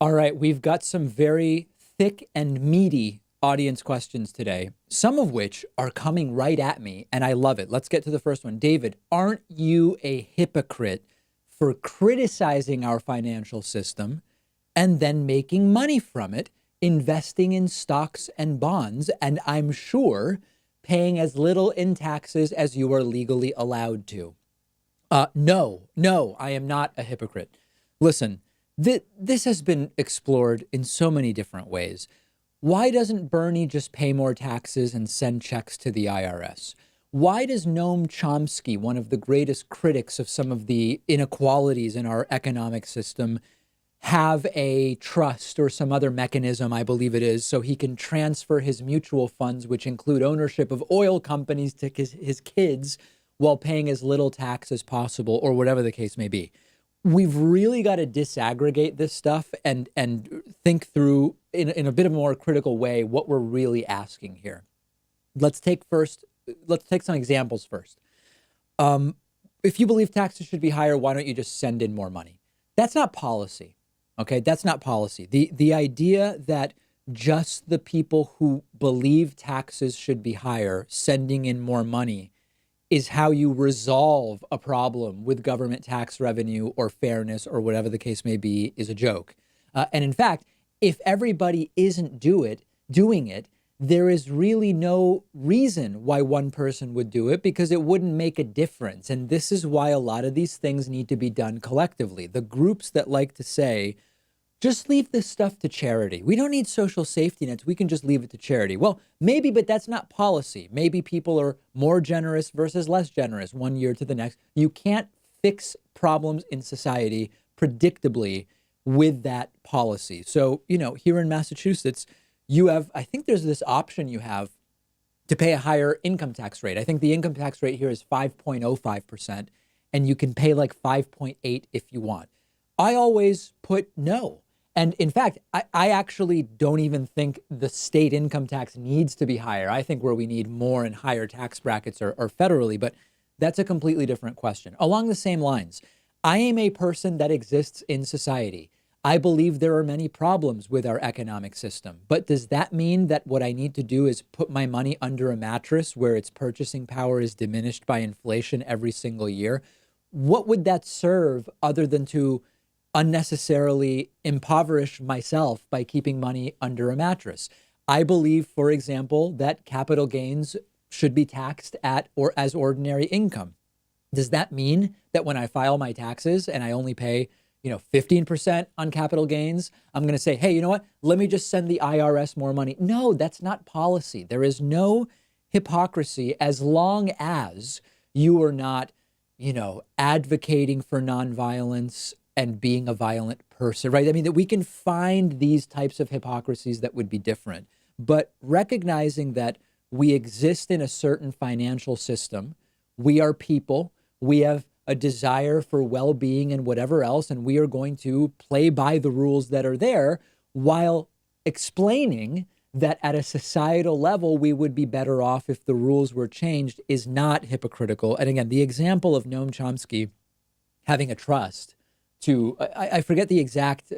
All right, we've got some very thick and meaty audience questions today, some of which are coming right at me, and I love it. Let's get to the first one. David, aren't you a hypocrite for criticizing our financial system and then making money from it, investing in stocks and bonds, and I'm sure paying as little in taxes as you are legally allowed to? No, I am not a hypocrite. Listen, this has been explored in so many different ways. Why doesn't Bernie just pay more taxes and send checks to the IRS? Why does Noam Chomsky, one of the greatest critics of some of the inequalities in our economic system, have a trust or some other mechanism, I believe it is, so he can transfer his mutual funds, which include ownership of oil companies, to his kids while paying as little tax as possible, or whatever the case may be? We've really got to disaggregate this stuff and think through in a bit of a more critical way what we're really asking here. Let's take some examples first. If you believe taxes should be higher, why don't you just send in more money? That's not policy. Okay, that's not policy. The idea that just the people who believe taxes should be higher sending in more money is how you resolve a problem with government tax revenue or fairness or whatever the case may be is a joke. And in fact, if everybody isn't doing it, there is really no reason why one person would do it, because it wouldn't make a difference. And this is why a lot of these things need to be done collectively. The groups that like to say, just leave this stuff to charity. We don't need social safety nets. We can just leave it to charity. Well, maybe, but that's not policy. Maybe people are more generous versus less generous one year to the next. You can't fix problems in society predictably with that policy. So, here in Massachusetts, I think there's this option you have to pay a higher income tax rate. I think the income tax rate here is 5.05%, and you can pay like 5.8 if you want. I always put no. And in fact, I actually don't even think the state income tax needs to be higher. I think where we need more and higher tax brackets are federally, but that's a completely different question. Along the same lines, I am a person that exists in society. I believe there are many problems with our economic system, but does that mean that what I need to do is put my money under a mattress where its purchasing power is diminished by inflation every single year? What would that serve other than to unnecessarily impoverish myself by keeping money under a mattress? I believe, for example, that capital gains should be taxed at or as ordinary income. Does that mean that when I file my taxes and I only pay 15% on capital gains, I'm going to say, hey, you know what? Let me just send the IRS more money. No, that's not policy. There is no hypocrisy as long as you are not, advocating for nonviolence and being a violent person, right? I mean, that we can find these types of hypocrisies that would be different, but recognizing that we exist in a certain financial system, we are people, we have a desire for well-being and whatever else, and we are going to play by the rules that are there while explaining that at a societal level, we would be better off if the rules were changed is not hypocritical. And again, the example of Noam Chomsky having a trust I forget the exact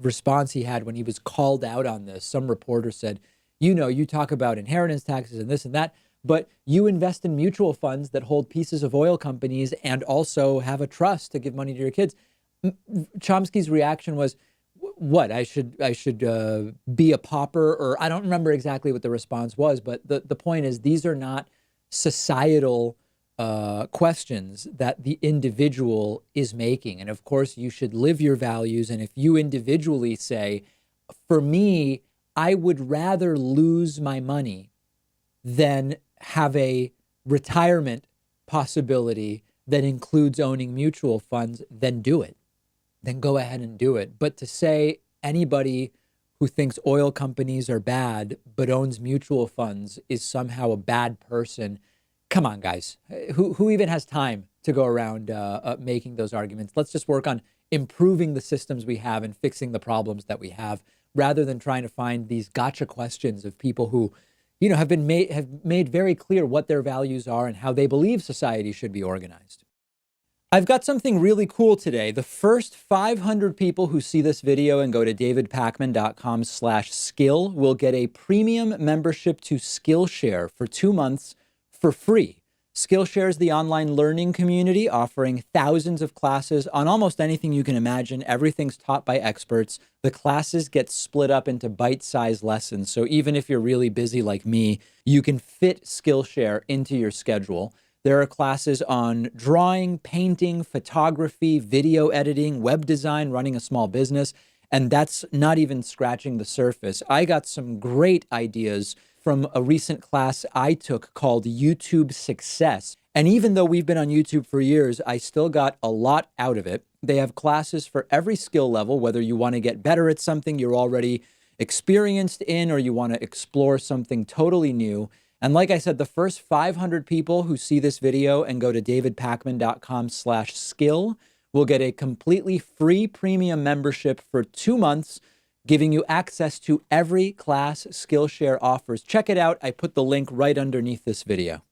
response he had when he was called out on this. Some reporter said, you talk about inheritance taxes and this and that, but you invest in mutual funds that hold pieces of oil companies and also have a trust to give money to your kids. Chomsky's reaction was, what, I should be a pauper? Or I don't remember exactly what the response was, but the point is, these are not societal questions that the individual is making. And of course, you should live your values. And if you individually say, for me, I would rather lose my money than have a retirement possibility that includes owning mutual funds, then do it. Then go ahead and do it. But to say anybody who thinks oil companies are bad but owns mutual funds is somehow a bad person, come on, guys. Who even has time to go around making those arguments? Let's just work on improving the systems we have and fixing the problems that we have, rather than trying to find these gotcha questions of people who, have made very clear what their values are and how they believe society should be organized. I've got something really cool today. The first 500 people who see this video and go to davidpakman.com/skill will get a premium membership to Skillshare for 2 months for free. Skillshare is the online learning community offering thousands of classes on almost anything you can imagine. Everything's taught by experts. The classes get split up into bite-sized lessons. So even if you're really busy like me, you can fit Skillshare into your schedule. There are classes on drawing, painting, photography, video editing, web design, running a small business, and that's not even scratching the surface. I got some great ideas from a recent class I took called YouTube Success. And even though we've been on YouTube for years, I still got a lot out of it. They have classes for every skill level, whether you want to get better at something you're already experienced in or you want to explore something totally new. And like I said, the first 500 people who see this video and go to davidpakman.com/skill will get a completely free premium membership for 2 months, giving you access to every class Skillshare offers. Check it out. I put the link right underneath this video.